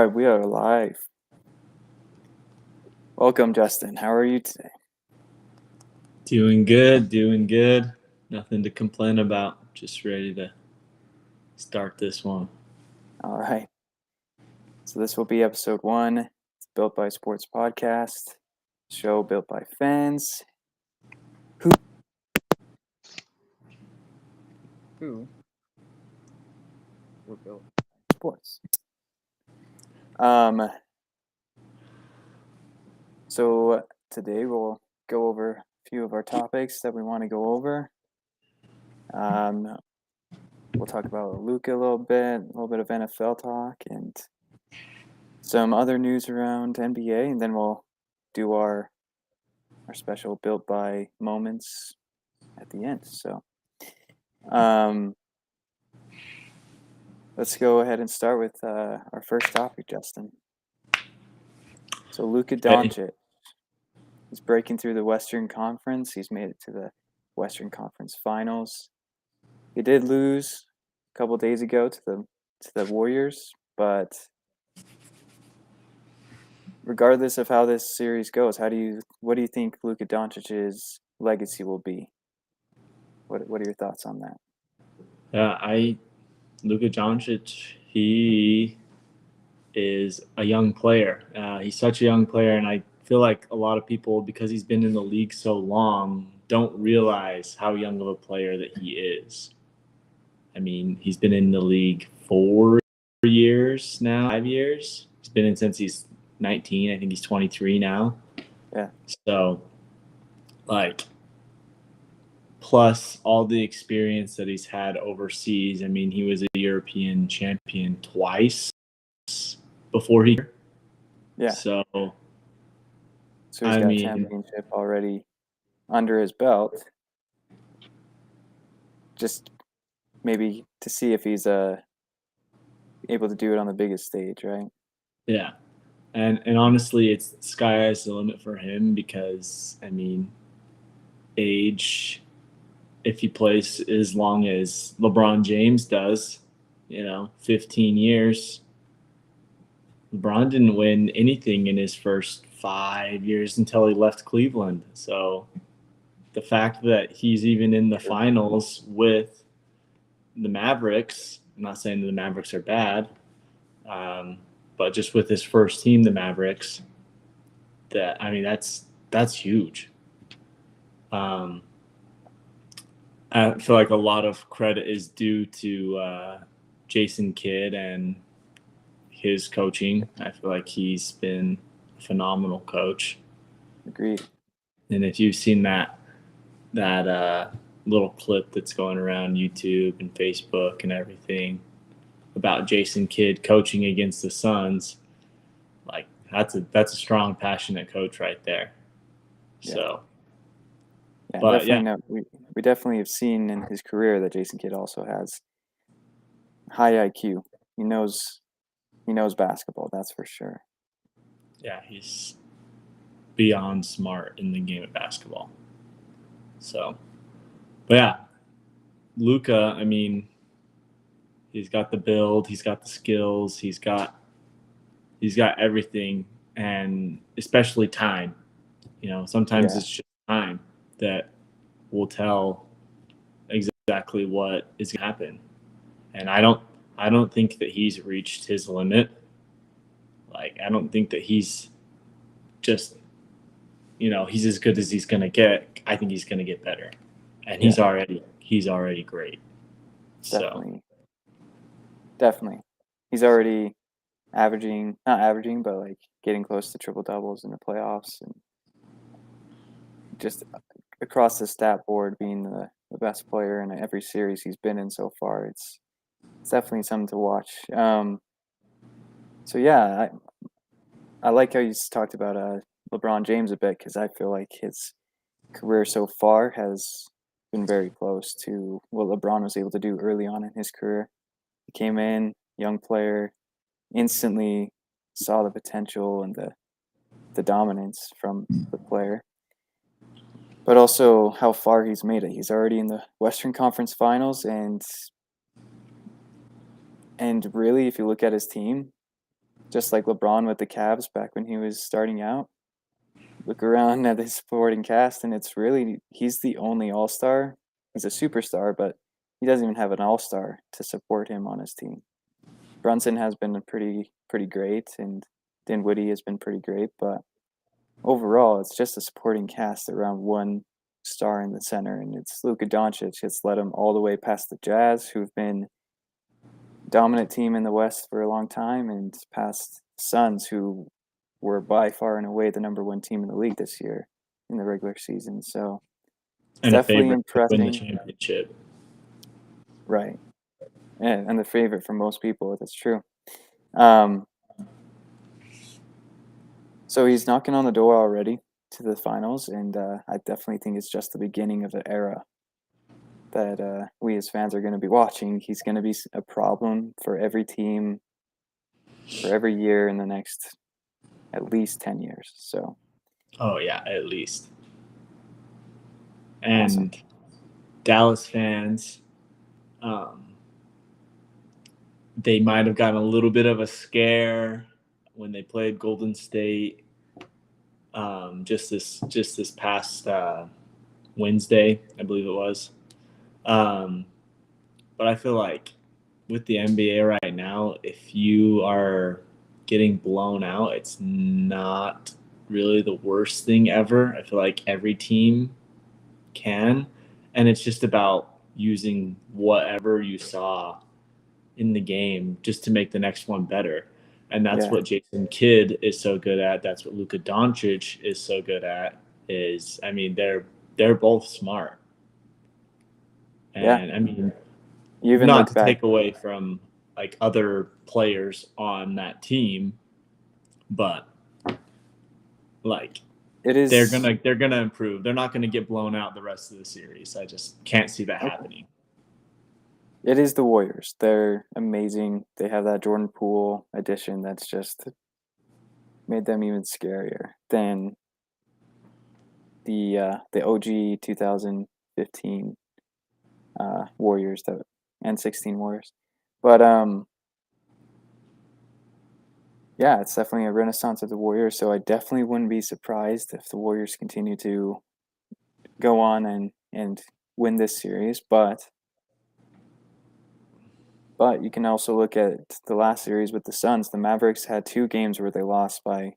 All right, we are live. Welcome, Justin. How are you today? Doing good. Nothing to complain about. Just ready to start this one. All right. So this will be episode 1. It's Built by Sports Podcast, show built by fans who were built by sports. So today we'll go over a few of our topics that we want to go over. We'll talk about Luka a little bit of NFL talk, and some other news around NBA, and then we'll do our special built by moments at the end. So let's go ahead and start with our first topic, Justin. So Luca Doncic, he's breaking through the Western Conference. He's made it to the Western Conference Finals. He did lose a couple days ago to the Warriors, but regardless of how this series goes, what do you think Luka Doncic's legacy will be? What are your thoughts on that? Luca Doncic, he is a young player. He's such a young player, and I feel like a lot of people, because he's been in the league so long, don't realize how young of a player that he is. I mean, he's been in the league 4 years now, 5 years. He's been in since he's 19. I think he's 23 now. Yeah. So, plus all the experience that he's had overseas. I mean, he was a European champion twice before he. Yeah. So he's got a championship already under his belt. Just maybe to see if he's able to do it on the biggest stage, right? Yeah. And honestly, it's sky is the limit for him because, I mean, age, if he plays as long as LeBron James does, 15 years. LeBron didn't win anything in his first 5 years until he left Cleveland. So the fact that he's even in the finals with the Mavericks, I'm not saying the Mavericks are bad, but just with his first team, the Mavericks, that's huge. I feel like a lot of credit is due to Jason Kidd and his coaching. I feel like he's been a phenomenal coach. Agreed. And if you've seen that little clip that's going around YouTube and Facebook and everything about Jason Kidd coaching against the Suns, like that's a strong, passionate coach right there. Yeah. So, we definitely have seen in his career that Jason Kidd also has high IQ. He knows basketball, that's for sure. Yeah, he's beyond smart in the game of basketball. So, but yeah, Luka, I mean, he's got the build, he's got the skills, he's got everything, and especially time. Sometimes it's just time that will tell exactly what is going to happen. And I don't think that he's reached his limit. Like, I don't think that he's just, he's as good as he's going to get. I think he's going to get better. And he's already great. Definitely. He's already not averaging, but like getting close to triple doubles in the playoffs, and just across the stat board, being the best player in every series he's been in so far. It's definitely something to watch. So yeah, I like how you talked about LeBron James a bit, because I feel like his career so far has been very close to what LeBron was able to do early on in his career. He came in, young player, instantly saw the potential and the dominance from the player, but also how far he's made it. He's already in the Western Conference Finals, and really, if you look at his team, just like LeBron with the Cavs back when he was starting out. Look around at the supporting cast, and it's really he's the only All-Star. He's a superstar, but he doesn't even have an All-Star to support him on his team. Brunson has been pretty great, and Dinwiddie has been pretty great, but overall, it's just a supporting cast around one star in the center, and it's Luca Doncic. It's led him all the way past the Jazz, who've been dominant team in the West for a long time, and past Suns, who were by far and away the number one team in the league this year in the regular season. So it's And a definitely favorite to win the impressing, championship. right? And the favorite for most people. That's true. Um, so he's knocking on the door already to the finals, and I definitely think it's just the beginning of an era that we as fans are going to be watching. He's going to be a problem for every team for every year in the next at least 10 years. So Oh yeah, at least. awesome. And Dallas fans, they might have gotten a little bit of a scare when they played Golden State just this past Wednesday, I believe it was. But I feel like with the NBA right now, if you are getting blown out, it's not really the worst thing ever. I feel like every team can, and it's just about using whatever you saw in the game just to make the next one better. And that's Yeah. what Jason Kidd is so good at. That's what Luca Doncic is so good at. Is I mean they're both smart. Yeah. And I mean, You even not look to back. take away from like other players on that team, but like It they're is gonna they're gonna improve. They're not gonna get blown out the rest of the series. I just can't see that okay. happening. It is the Warriors. They're amazing. They have that Jordan Poole addition that's just made them even scarier than the OG 2015 Warriors and 16 Warriors. But yeah, it's definitely a renaissance of the Warriors. So I definitely wouldn't be surprised if the Warriors continue to go on and win this series. But you can also look at the last series with the Suns. The Mavericks had two games where they lost by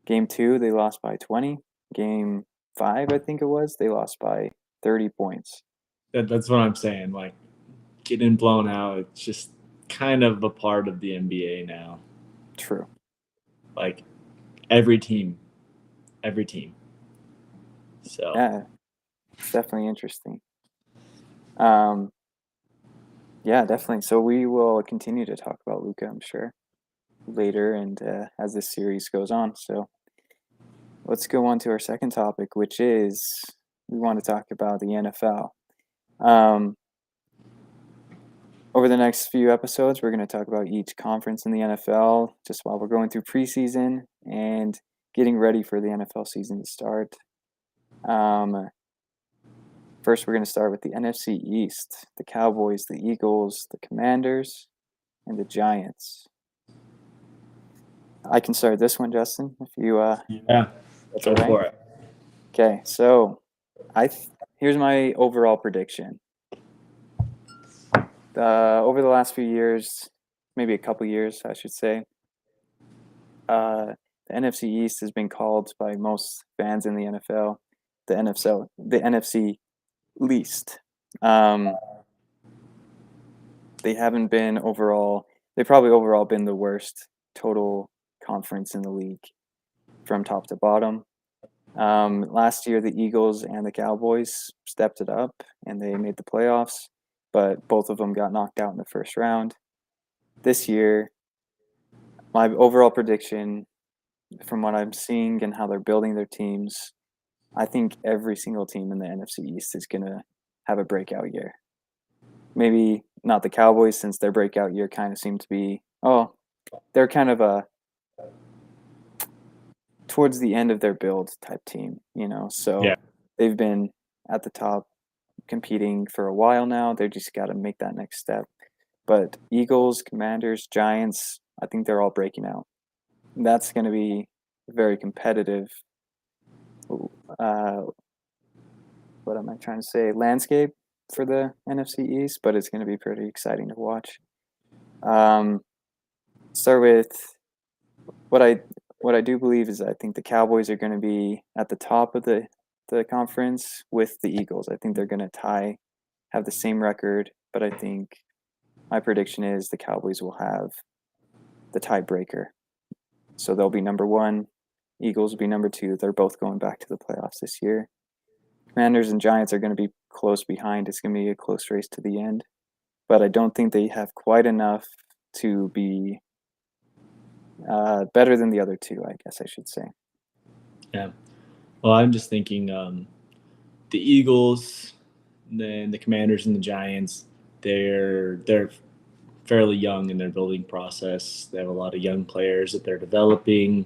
game two, they lost by 20. Game five, I think it was, they lost by 30 points. That's what I'm saying. Like getting blown out, it's just kind of a part of the NBA now. True. Like every team, every team. So Yeah, it's definitely interesting. Um, yeah, definitely. So we will continue to talk about Luca, I'm sure, later and as this series goes on. So let's go on to our second topic, which is we want to talk about the NFL. Um, over the next few episodes, we're going to talk about each conference in the NFL just while we're going through preseason and getting ready for the NFL season to start. First, we're going to start with the NFC East, the Cowboys, the Eagles, the Commanders, and the Giants. I can start this one, Justin, if you yeah, that's go all right. for it. Okay, so here's my overall prediction. Over the last few years, maybe a couple years, I should say, the NFC East has been called by most fans in the NFL the NFC least. They haven't been overall. They've probably overall been the worst total conference in the league from top to bottom. Last year, the Eagles and the Cowboys stepped it up and they made the playoffs, but both of them got knocked out in the first round. This year, my overall prediction, from what I'm seeing and how they're building their teams, I think every single team in the NFC East is going to have a breakout year. Maybe not the Cowboys, since their breakout year kind of seemed to be, they're kind of a towards the end of their build type team. So Yeah. they've been at the top competing for a while now. They just got to make that next step. But Eagles, Commanders, Giants, I think they're all breaking out. That's going to be very competitive. Uh, what am I trying to say? Landscape for the NFC East, but it's going to be pretty exciting to watch. Um, Start with what I do believe is I think the Cowboys are going to be at the top of the conference with the Eagles. I think they're going to have the same record, but I think my prediction is the Cowboys will have the tiebreaker. So they'll be number one. Eagles will be number two. They're both going back to the playoffs this year. Commanders and Giants are going to be close behind. It's going to be a close race to the end, but I don't think they have quite enough to be better than the other two, I guess I should say. Yeah. Well, I'm just thinking the Eagles, then the Commanders and the Giants. They're fairly young in their building process. They have a lot of young players that they're developing.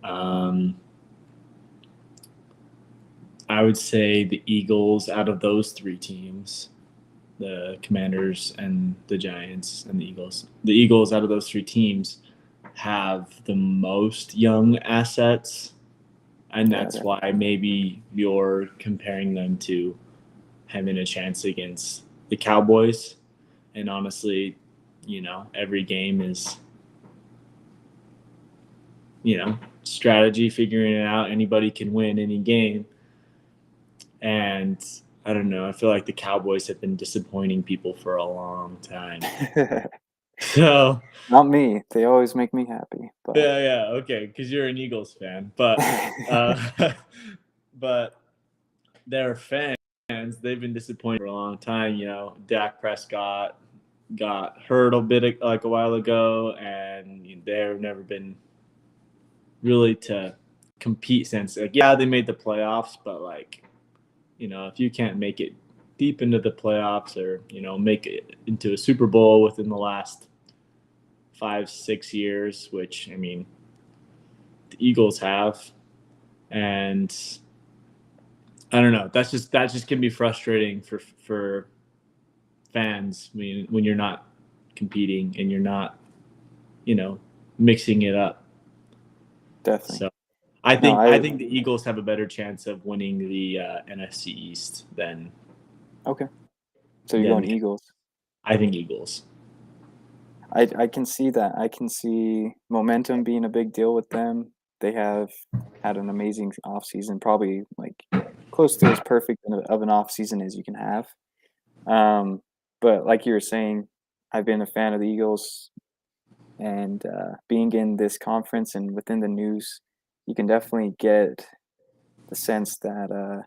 Um, I would say the Eagles out of those three teams, the Commanders and the Giants and the Eagles out of those three teams have the most young assets. And Yeah, that's why maybe you're comparing them to having a chance against the Cowboys. And honestly, every game is, strategy, figuring it out. Anybody can win any game. And I don't know. I feel like the Cowboys have been disappointing people for a long time. So, not me. They always make me happy, but yeah, okay, because you're an Eagles fan. Uh, but their fans, they've been disappointed for a long time. Dak Prescott got hurt a bit like a while ago, and they've never been really to compete since. Like, yeah, they made the playoffs, but like, if you can't make it deep into the playoffs or make it into a Super Bowl within the last 5-6 years, which I mean, the Eagles have, and I don't know. That just can be frustrating for fans when you're not competing and you're not, you know, mixing it up. definitely. So I No, think I think the Eagles have a better chance of winning the NFC East than okay. So you're than going the. Eagles. I think Eagles. I can see that. I can see momentum being a big deal with them. They have had an amazing offseason, probably like close to as perfect of an offseason as you can have. Um, but like you were saying, I've been a fan of the Eagles, and being in this conference and within the news, you can definitely get the sense that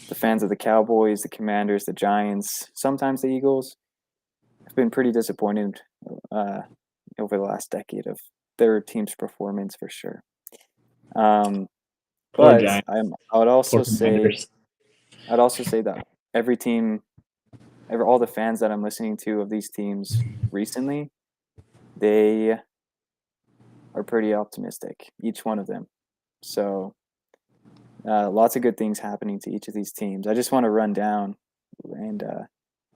the fans of the Cowboys, the Commanders, the Giants, sometimes the Eagles, have been pretty disappointed uh, over the last decade of their team's performance for sure. Um, Poor but Giants. I would Poor also say Commanders. that every team, all the fans that I'm listening to of these teams recently, they are pretty optimistic, each one of them. So lots of good things happening to each of these teams. I just want to run down and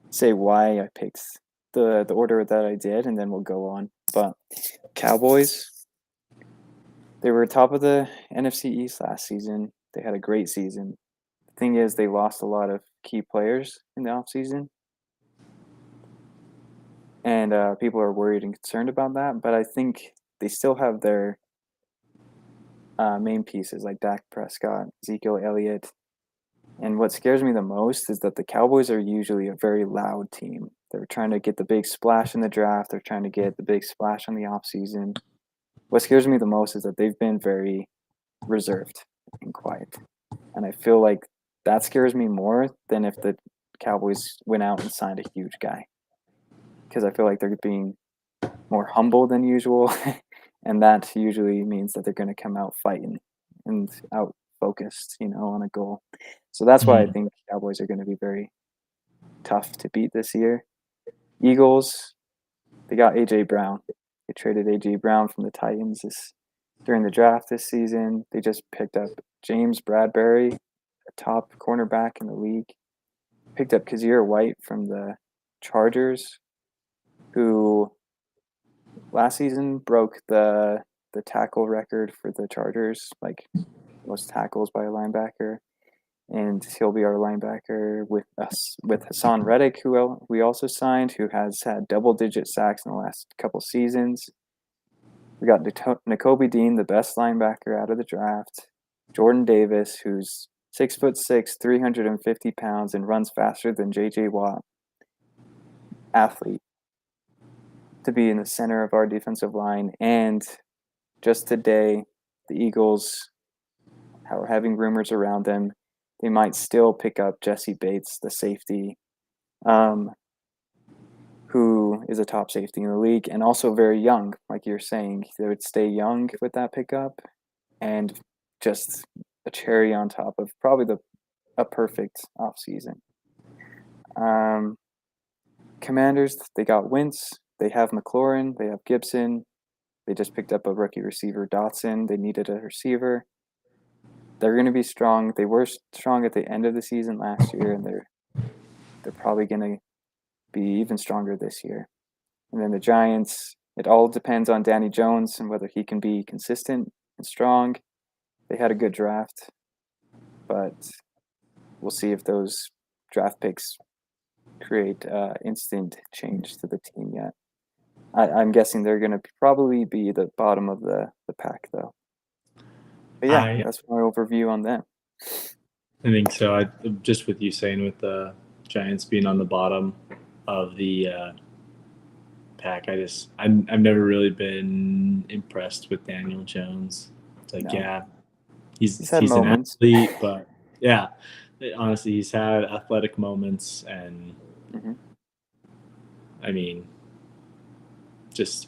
say why I picked the order that I did, and then we'll go on. But Cowboys, they were top of the NFC East last season. They had a great season. The thing is, they lost a lot of key players in the offseason, and people are worried and concerned about that. But I think they still have their main pieces like Dak Prescott, Ezekiel Elliott. And what scares me the most is that the Cowboys are usually a very loud team. They're trying to get the big splash in the draft. They're trying to get the big splash on the offseason. What scares me the most is that they've been very reserved and quiet. And I feel like that scares me more than if the Cowboys went out and signed a huge guy. Because I feel like they're being more humble than usual. And that usually means that they're going to come out fighting and out focused, on a goal. So that's why I Mhm. think Cowboys are going to be very tough to beat this year. Eagles, they got AJ Brown. They traded AJ Brown from the Titans during the draft this season. They just picked up James Bradbury, a top cornerback in the league. Picked up Kazir White from the Chargers, who last season broke the the tackle record for the Chargers, like most tackles by a linebacker. And he'll be our linebacker with us with Hassan Reddick, who we also signed, who has had double-digit sacks in the last couple seasons. We got Nakobe Dean, the best linebacker out of the draft. Jordan Davis, who's 6'6", 350 pounds, and runs faster than J.J. Watt. Athlete to be in the center of our defensive line. And just today, the Eagles are having rumors around them. They might still pick up Jesse Bates, the safety, who is a top safety in the league and also very young, like you're saying. They would stay young with that pickup, and just a cherry on top of probably a perfect offseason. Commanders, they got Wentz, they have McLaurin, they have Gibson. They just picked up a rookie receiver, Dotson. They needed a receiver. They're going to be strong. They were strong at the end of the season last year, and they're probably going to be even stronger this year. And then the Giants, it all depends on Danny Jones and whether he can be consistent and strong. They had a good draft, but we'll see if those draft picks create instant change to the team yet. I'm guessing they're going to probably be the bottom of the pack, though. But yeah, that's my overview on them. I think so. Just with you saying with the Giants being on the bottom of the pack, I've never really been impressed with Daniel Jones. It's like, yeah, he's an athlete, but yeah, honestly, he's had athletic moments, and I mean, just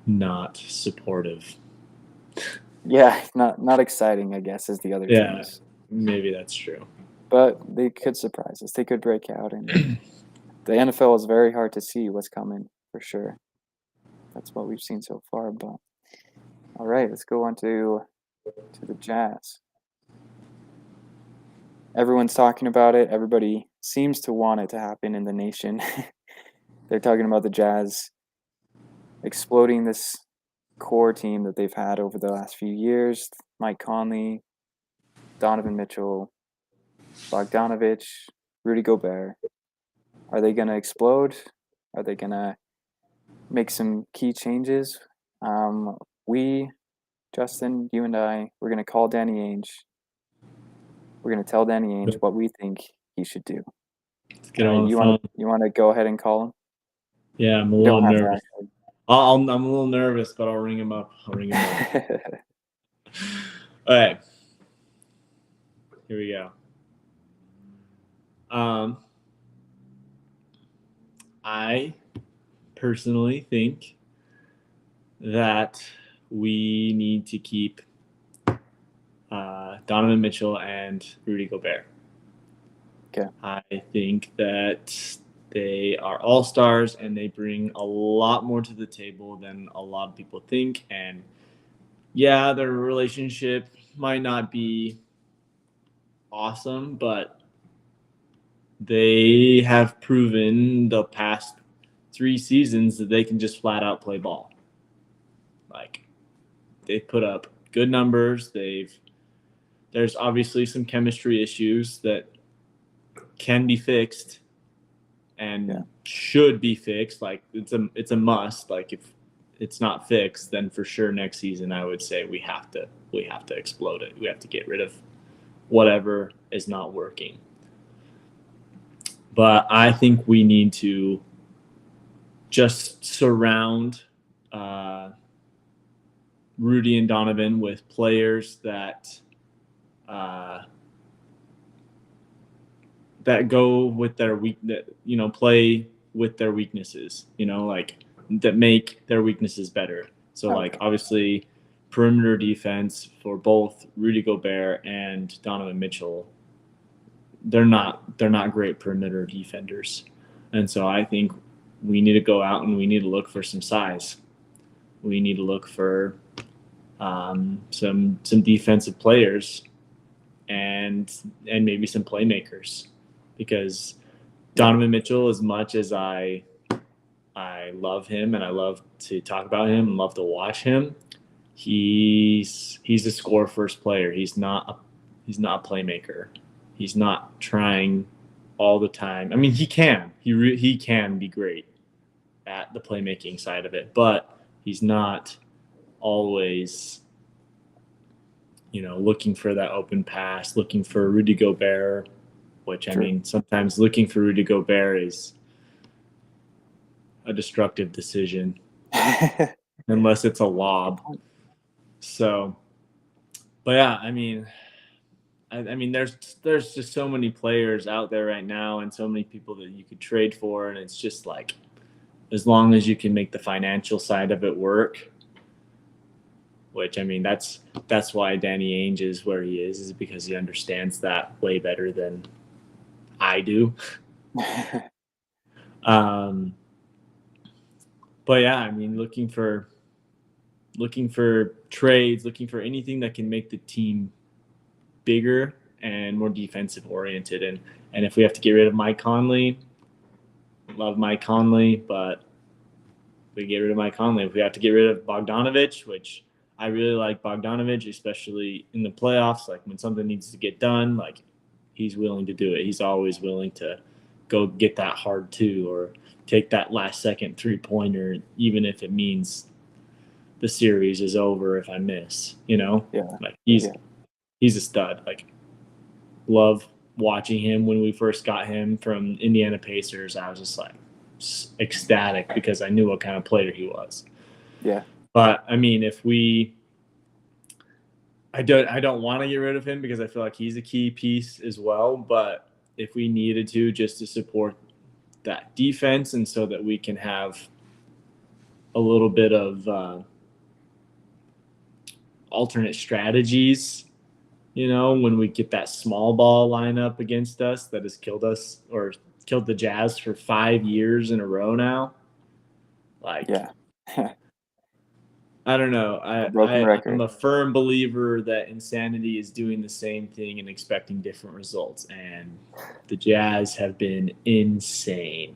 not supportive. Yeah, not exciting, I guess, as the other teams. Maybe that's true. But they could surprise us. They could break out, and the NFL is very hard to see what's coming, for sure. That's what we've seen so far. But all right, let's go on to the Jazz. Everyone's talking about it. Everybody seems to want it to happen in the nation. They're talking about the Jazz exploding this core team that they've had over the last few years. Mike Conley, Donovan Mitchell, Bogdanovich, Rudy Gobert. Are they going to explode? Are they going to make some key changes? Justin, you and I, we're going to call Danny Ainge. We're going to tell Danny Ainge what we think he should do. You want to go ahead and call him? Yeah, I'm a little nervous. I'm a little nervous, but I'll ring him up. All right. Here we go. I personally think that we need to keep Donovan Mitchell and Rudy Gobert. Okay. I think that they are all-stars, and they bring a lot more to the table than a lot of people think. And yeah, their relationship might not be awesome, but they have proven the past 3 seasons that they can just flat out play ball. Like, they've put up good numbers. There's obviously some chemistry issues that can be fixed and should be fixed. Like, it's a must. Like, if it's not fixed, then for sure next season I would say we have to explode it. We have to get rid of whatever is not working. But I think we need to just surround Rudy and Donovan with players that go with their play with their weaknesses, like that make their weaknesses better. So like obviously perimeter defense for both Rudy Gobert and Donovan Mitchell, they're not great perimeter defenders. And so I think we need to go out and we need to look for some size. We need to look for some defensive players and maybe some playmakers, because Donovan Mitchell, as much as I I love him and I love to talk about him and love to watch him. He's a score first player. He's not a playmaker. He's not trying all the time. I mean, he can be great at the playmaking side of it, but he's not always looking for that open pass, looking for Rudy Gobert, which I True. mean, sometimes looking for Rudy Gobert is a destructive decision unless it's a lob. So, but yeah, I mean, there's just so many players out there right now, and so many people that you could trade for, and it's just like, as long as you can make the financial side of it work, which I mean, that's why Danny Ainge is where he is because he understands that way better than I do. Um, but yeah, I mean, looking for trades, looking for anything that can make the team bigger and more defensive oriented. And if we have to get rid of Mike Conley, love Mike Conley, but we get rid of Mike Conley. If we have to get rid of Bogdanovich, which I really like Bogdanovich, especially in the playoffs, like when something needs to get done, like he's willing to do it. He's always willing to go get that hard two or take that last second 3-pointer, even if it means the series is over if I miss, Yeah. like Yeah. he's a stud. Like, love watching him. When we first got him from Indiana Pacers, I was just like ecstatic because I knew what kind of player he was. Yeah. But I mean, I don't want to get rid of him because I feel like he's a key piece as well. But if we needed to, just to support that defense and so that we can have a little bit of alternate strategies, when we get that small ball lineup against us that has killed us or killed the Jazz for 5 years in a row now. Like, Yeah. I don't know. A broken I'm record. a firm believer that insanity is doing the same thing and expecting different results. And the Jazz have been insane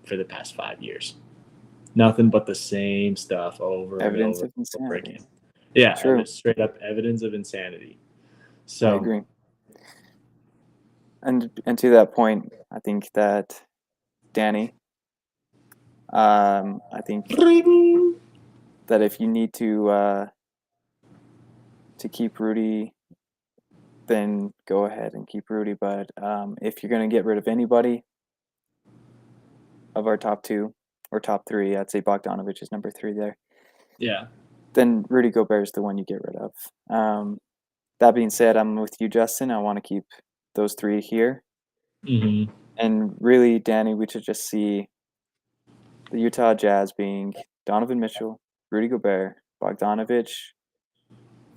for the past 5 years. Nothing but the same stuff over and Evidence over of and over insanity. again. Yeah, True. straight up evidence of insanity. I So, agree. And to that point, I think that Danny, I think that if you need to keep Rudy, then go ahead and keep Rudy. But if you're going to get rid of anybody of our top two or top three, I'd say Bogdanovich is number 3 there. yeah. Then Rudy Gobert is the one you get rid of. That being said, I'm with you, Justin. I want to keep those 3 here. Mm-hmm. And really, Danny, we should just see the Utah Jazz being Donovan Mitchell, Rudy Gobert, Bogdanovich,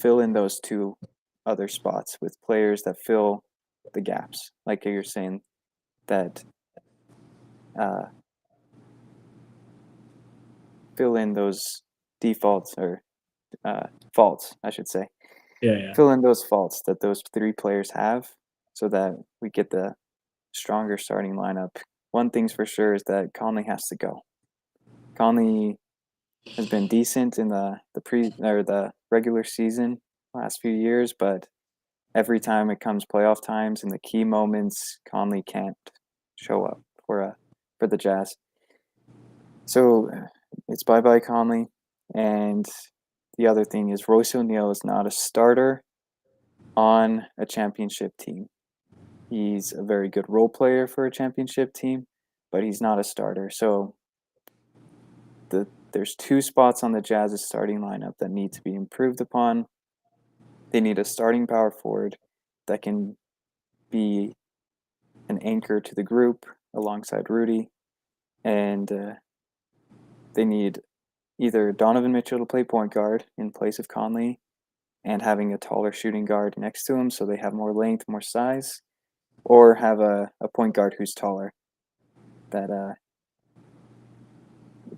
fill in those 2 other spots with players that fill the gaps, like you're saying, that uh, fill in those defaults or faults, I should say. Yeah. Fill in those faults that those 3 players have so that we get the stronger starting lineup. One thing's for sure is that Conley has to go. Conley has been decent in the regular season last few years, but every time it comes playoff times in the key moments, Conley can't show up for the Jazz. So it's bye Conley, and the other thing is Royce O'Neal is not a starter on a championship team. He's a very good role player for a championship team, but he's not a starter. So there's 2 spots on the Jazz's starting lineup that need to be improved upon. They need a starting power forward that can be an anchor to the group alongside Rudy, and they need either Donovan Mitchell to play point guard in place of Conley and having a taller shooting guard next to him so they have more length, more size, or have a point guard who's taller that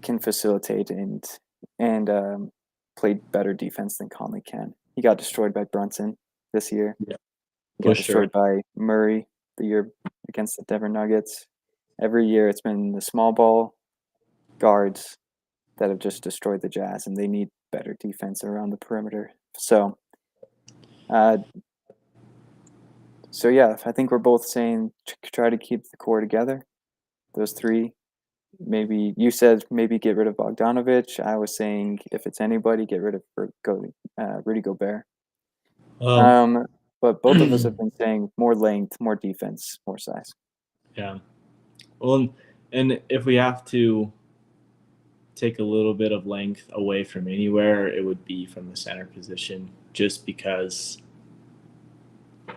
can facilitate and play better defense than Conley can. He got destroyed by Brunson this year. Yeah, He for got sure. destroyed by Murray the year against the Denver Nuggets. Every year it's been the small ball guards that have just destroyed the Jazz, and they need better defense around the perimeter. So yeah, I think we're both saying try to keep the core together. Those three. Maybe you said maybe get rid of Bogdanovich. I was saying if it's anybody, get rid of Rudy Gobert. But both of us have been saying more length, more defense, more size. Yeah. Well, and if we have to take a little bit of length away from anywhere, it would be from the center position, just because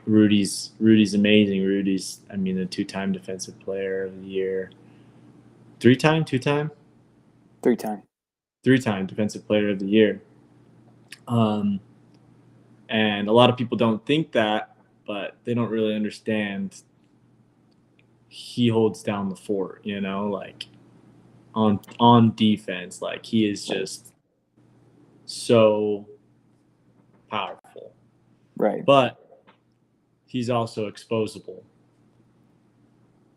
Rudy's amazing. Rudy's, I mean, the 2-time defensive player of the year. 3-time? 2-time? 3-time. 3-time defensive player of the year. And a lot of people don't think that, but they don't really understand he holds down the fort, like on defense. Like, he is just so powerful. Right. But he's also exposable.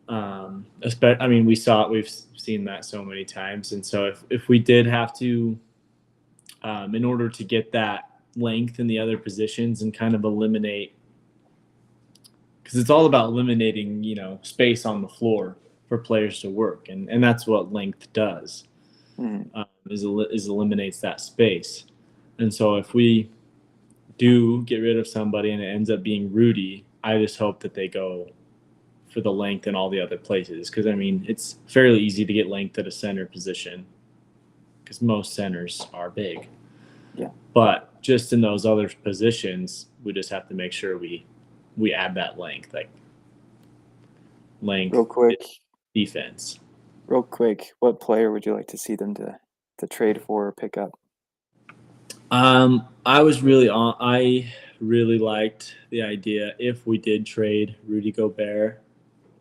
I mean, we've seen that so many times, and so if we did have to, in order to get that length in the other positions and kind of eliminate, because it's all about eliminating, space on the floor for players to work, and that's what length does, is eliminates that space. And so if we do get rid of somebody and it ends up being Rudy, I just hope that they go for the length in all the other places, because I mean, it's fairly easy to get length at a center position because most centers are big. Yeah. But just in those other positions, we just have to make sure we add that length, Real quick, defense. Real quick, what player would you like to see them to trade for or pick up? I really liked the idea, if we did trade Rudy Gobert,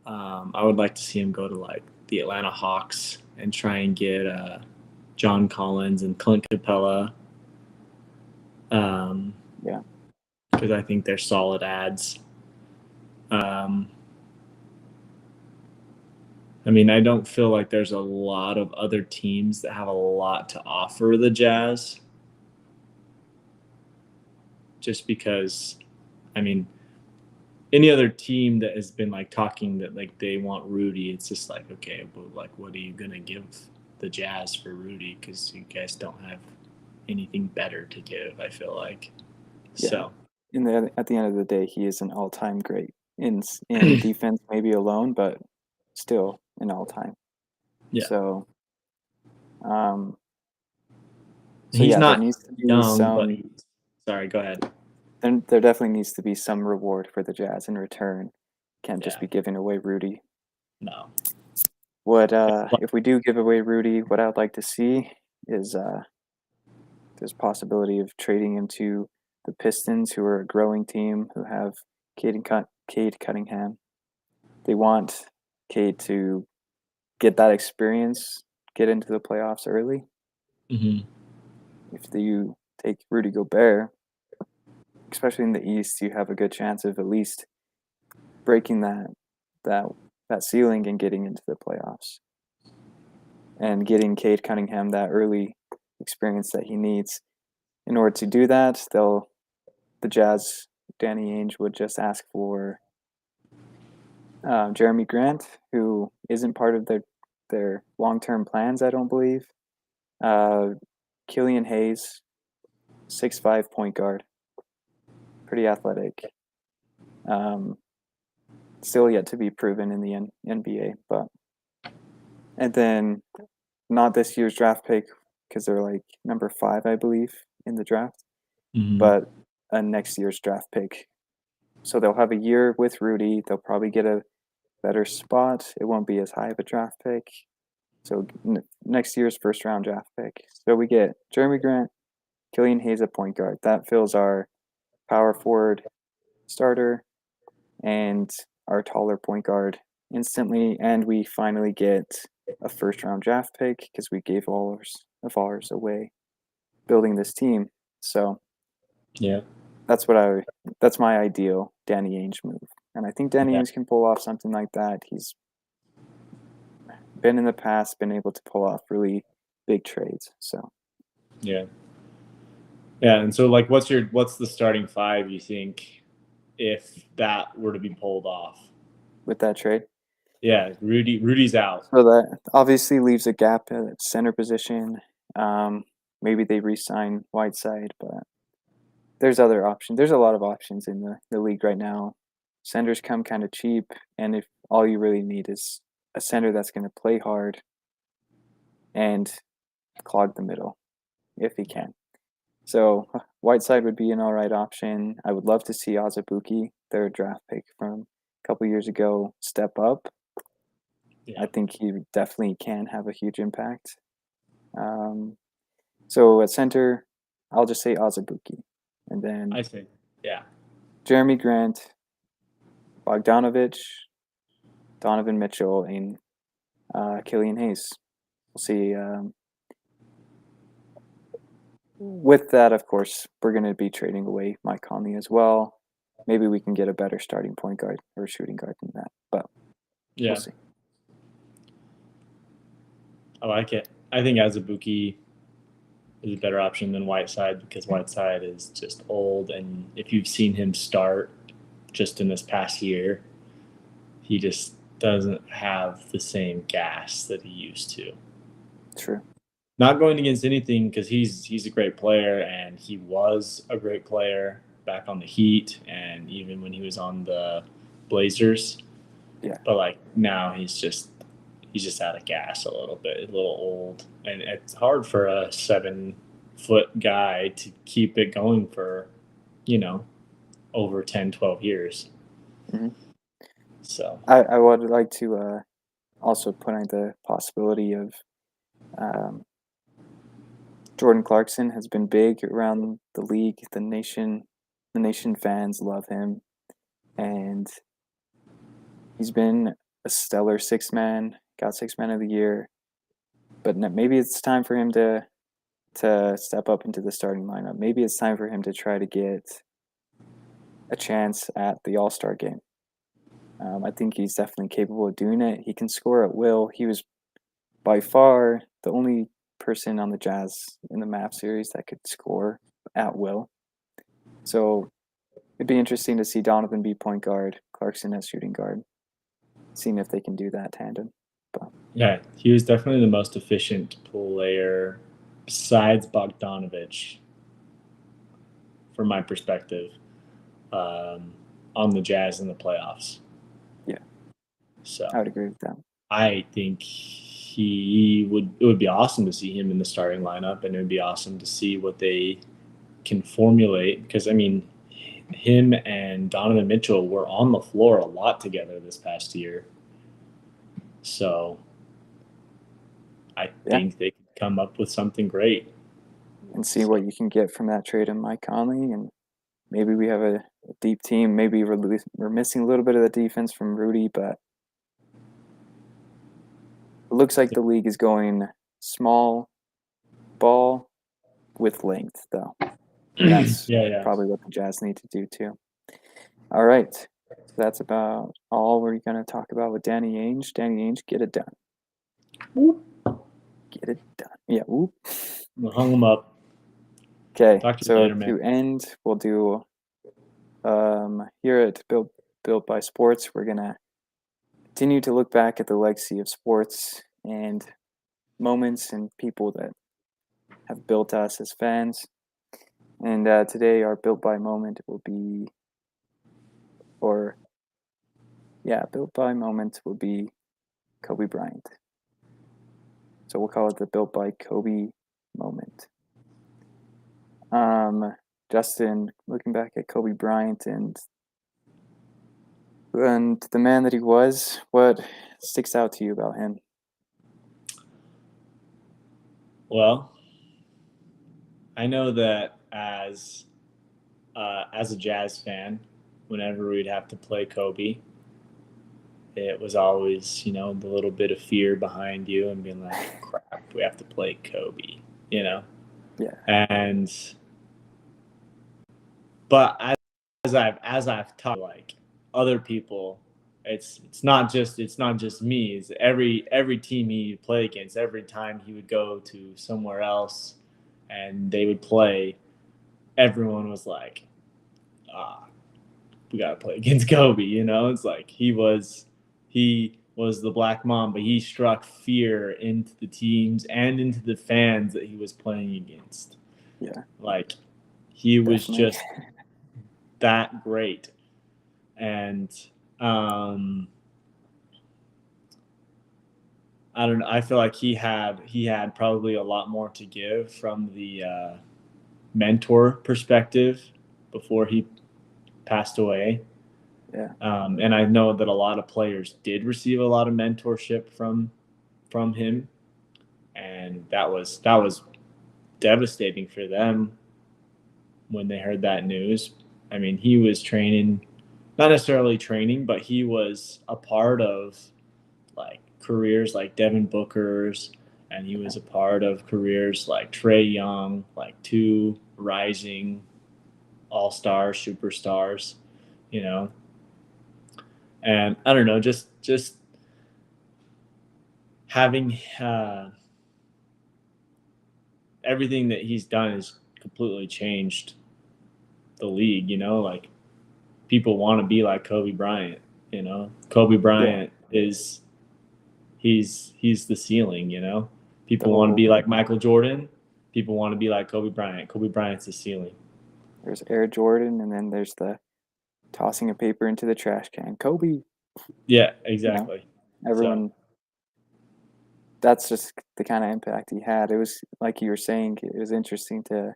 I would like to see him go to like the Atlanta Hawks and try and get John Collins and Clint Capella. Yeah. Because I think they're solid ads. I mean, I don't feel like there's a lot of other teams that have a lot to offer the Jazz. Just because, I mean, any other team that has been like talking that like they want Rudy, it's just like, okay, but like, what are you gonna give the Jazz for Rudy? Because you guys don't have anything better to give, I feel like. Yeah. So at the end of the day, he is an all-time great in defense, maybe alone, but still an all-time. Yeah. So, he's not there needs to be young, but sorry, go ahead. There definitely needs to be some reward for the Jazz in return. Can't just be giving away Rudy. No. What if we do give away Rudy? What I'd like to see is there's possibility of trading him to the Pistons, who are a growing team, who have Cade Cunningham. They want Cade to get that experience, get into the playoffs early. Mm-hmm. If you take Rudy Gobert, especially in the East, you have a good chance of at least breaking that ceiling and getting into the playoffs. And getting Cade Cunningham that early experience that he needs. In order to do that, the Jazz, Danny Ainge would just ask for Jeremy Grant, who isn't part of their long-term plans, I don't believe. Killian Hayes, 6'5" point guard, pretty athletic. Still yet to be proven in the NBA, and then not this year's draft pick, because they're like number 5, I believe, in the draft, but a next year's draft pick. So they'll have a year with Rudy. They'll probably get a better spot. It won't be as high of a draft pick. So next year's first round draft pick. So we get Jeremy Grant, Killian Hayes at point guard. That fills our power forward starter and our taller point guard instantly. And we finally get a first round draft pick because we gave all of ours away building this team. So yeah, that's my ideal Danny Ainge move. And I think Danny Ainge can pull off something like that. He's been in the past, been able to pull off really big trades. So Yeah. Yeah, and so like what's the starting five you think if that were to be pulled off? with that trade, Yeah, Rudy's out. so that obviously leaves a gap at center position. Um, Maybe they re-sign Whiteside, but there's other options. There's a lot of options in the league right now. Centers come kind of cheap, and if all you really need is a center that's going to play hard and clog the middle, if he can. So Whiteside would be an all right option. I would love to see Azubuike, their draft pick from a couple years ago, step up. Yeah. I think he definitely can have a huge impact. Um, so at center, I'll just say Azubuike. And then I think. Yeah. Jeremy Grant, Bogdanovich, Donovan Mitchell, and Killian Hayes. We'll see. With that, of course, we're going to be trading away Mike Conley as well. Maybe we can get a better starting point guard or shooting guard than that, but we'll Yeah. see. I like it. I think Azubuike is a better option than Whiteside because Whiteside is just old, and if you've seen him start just in this past year, he just doesn't have the same gas that he used to. True. Not going against anything because he's a great player and he was a great player back on the Heat and even when he was on the Blazers. Yeah. But like now he's just out of gas a little bit, a little old, and it's hard for a 7-foot guy to keep it going for, over 10, 12 years. Mm-hmm. So I would like to also put in the possibility of Jordan Clarkson has been big around the league. The nation fans love him, and he's been a stellar six man. Got six man of the year, but maybe it's time for him to step up into the starting lineup. Maybe it's time for him to try to get a chance at the All-Star game. I think he's definitely capable of doing it. He can score at will. He was by far the only person on the Jazz in the map series that could score at will. So it'd be interesting to see Donovan be point guard, Clarkson as shooting guard, seeing if they can do that tandem. But yeah, he was definitely the most efficient player besides Bogdanovich, from my perspective, on the Jazz in the playoffs. yeah, So I would agree with that. I think it would be awesome to see him in the starting lineup, and it would be awesome to see what they can formulate because I mean him and Donovan Mitchell were on the floor a lot together this past year. So I think they could come up with something great. And see what you can get from that trade of Mike Conley, and maybe we have a deep team. Maybe we're missing a little bit of the defense from Rudy, but it looks like the league is going small ball with length, though. And that's yeah. probably what the Jazz need to do too. All right. So that's about all we're going to talk about with Danny Ainge. Danny Ainge, get it done. Whoop. Get it done. Yeah. Whoop. We hung him up. Okay. Talk to you So later, man. to end, we'll do here at Built by Sports, we're going to continue to look back at the legacy of sports and moments and people that have built us as fans. And today, our Built by moment will be, Built by moment will be Kobe Bryant. So we'll call it the Built by Kobe moment. Justin, looking back at Kobe Bryant and the man that he was, what sticks out to you about him? Well, I know that as a Jazz fan, whenever we'd have to play Kobe, it was always, the little bit of fear behind you and being like, crap, we have to play Kobe, Yeah. But as I've talked to like other people it's not just me. It's every team he would play against. Every time he would go to somewhere else, and they would play, everyone was like, ah, we gotta play against Kobe. It's like he was the Black Mamba. He struck fear into the teams and into the fans that he was playing against. Yeah, Like he was definitely. just that great, and um, I don't know. I feel like he had probably a lot more to give from the mentor perspective before he passed away. Yeah, And I know that a lot of players did receive a lot of mentorship from him, and that was devastating for them when they heard that news. I mean, he was training, not necessarily training, but he was a part of like careers like Devin Booker's, and he was a part of careers like Trey Young, like two rising all stars, superstars, you know. And I don't know, just having everything that he's done has completely changed the league. Like people want to be like Kobe Bryant. Kobe yeah. Bryant is he's the ceiling. The People want to whole be like Michael Jordan. People want to be like Kobe Bryant. Kobe Bryant's the ceiling. there's Air Jordan, and then there's the tossing a paper into the trash can. Kobe, Yeah, you know, exactly. So everyone. That's just the kind of impact he had. It was like you were saying. It was interesting to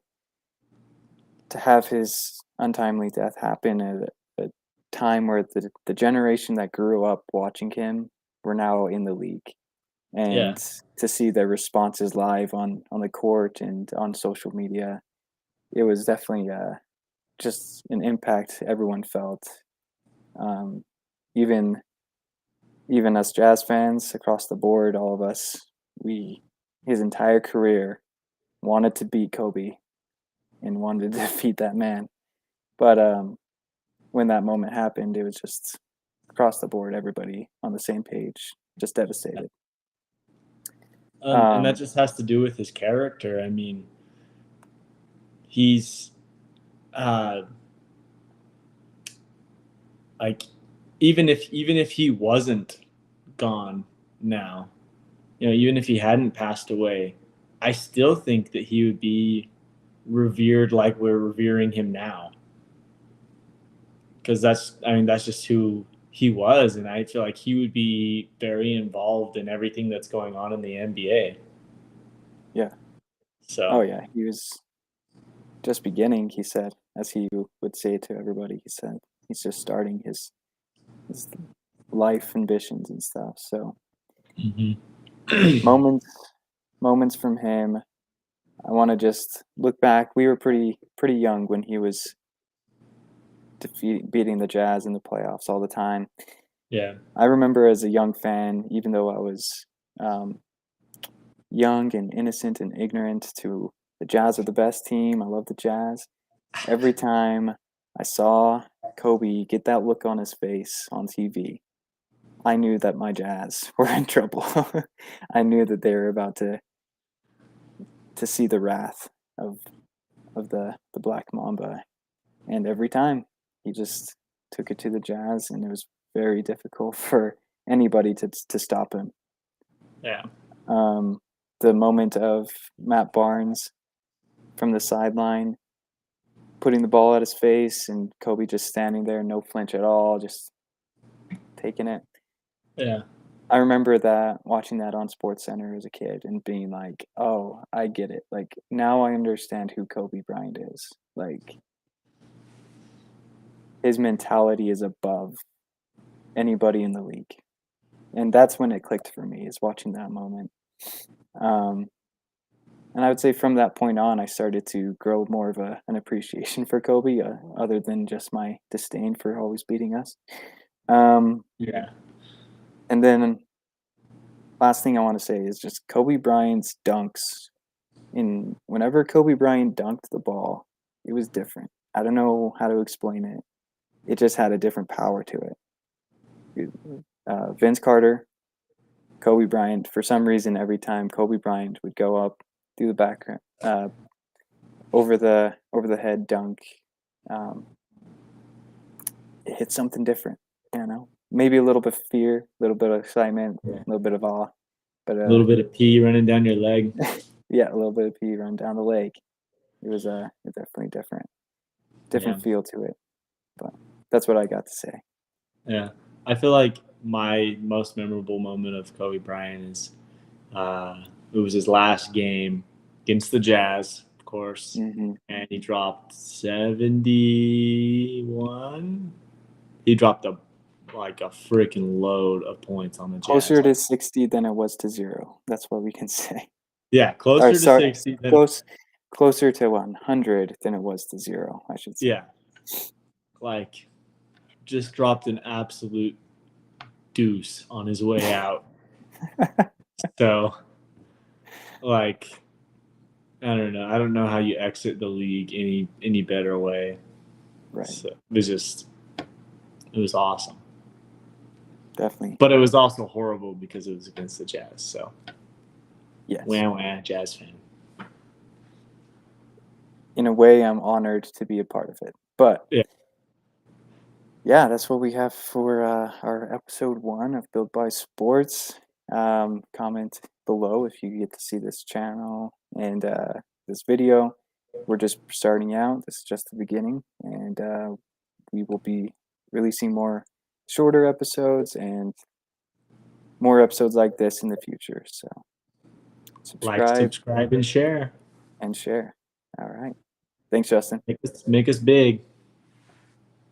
have his untimely death happen at a time where the generation that grew up watching him were now in the league, yeah, and to see their responses live on the court and on social media, it was definitely just an impact everyone felt. Um, even even us Jazz fans across the board, all of us, we his entire career wanted to beat Kobe and wanted to defeat that man. But when that moment happened, it was just across the board, everybody on the same page, just devastated. and that Um, just has to do with his character. I mean, he's uh, like even if he wasn't gone now, even if he hadn't passed away, I still think that he would be revered like we're revering him now. Because that's just who he was, and I feel like he would be very involved in everything that's going on in the NBA. yeah. Oh So yeah. He was just beginning. He said, as he would say to everybody, he said he's just starting his life ambitions and stuff. So mhm. moments moments from him. I want to just look back. We were pretty young when he was beating the Jazz in the playoffs all the time. Yeah, I remember as a young fan, even though I was um, young and innocent and ignorant to the Jazz are the best team. I love the Jazz. Every time I saw Kobe get that look on his face on TV, I knew that my Jazz were in trouble. I knew that they were about to see the wrath of the Black Mamba. And every time he just took it to the Jazz, and it was very difficult for anybody to stop him. yeah, Um, the moment of Matt Barnes from the sideline putting the ball at his face, and Kobe just standing there, no flinch at all, just taking it. yeah. I remember that watching that on Sports Center as a kid and being like, "Oh, I get it. Like now I understand who Kobe Bryant is. Like his mentality is above anybody in the league." And that's when it clicked for me, is watching that moment. Um, and I would say from that point on, I started to grow more of an appreciation for Kobe, other than just my disdain for always beating us. Um, Yeah. and then last thing I want to say is just Kobe Bryant's dunks. In whenever Kobe Bryant dunked the ball, it was different. I don't know how to explain it. It just had a different power to it. Vince Carter, Kobe Bryant. For some reason, every time Kobe Bryant would go up, do the background, over the head dunk, it hit something different. Maybe a little bit of fear, a little bit of excitement, a little bit of awe, but A little bit of pee running down your leg. yeah, a little bit of pee run down the leg. It was definitely different feel to it. But that's what I got to say. Yeah, I feel like my most memorable moment of Kobe Bryant is it was his last game against the Jazz, of course, Mm-hmm. and he dropped 71. He dropped a freaking load of points on the Jazz. Closer to 60 than it was to 0. That's what we can say. Yeah, Or closer to sorry, 60. closer to 100 than it was to 0, I should say. Yeah, like just dropped an absolute deuce on his way out. So, like, I don't know. I don't know how you exit the league any better way. Right. So it was awesome. Definitely. But it was also horrible because it was against the Jazz. So, yes. Wah, Jazz fan. In a way, I'm honored to be a part of it. But yeah, that's what we have for our episode 1 of Built by Sports. Comment below if you get to see this channel and this video. We're just starting out. This is just the beginning, and we will be releasing more shorter episodes and more episodes like this in the future. So subscribe, and share. And share. All right. Thanks, Justin. Make us big.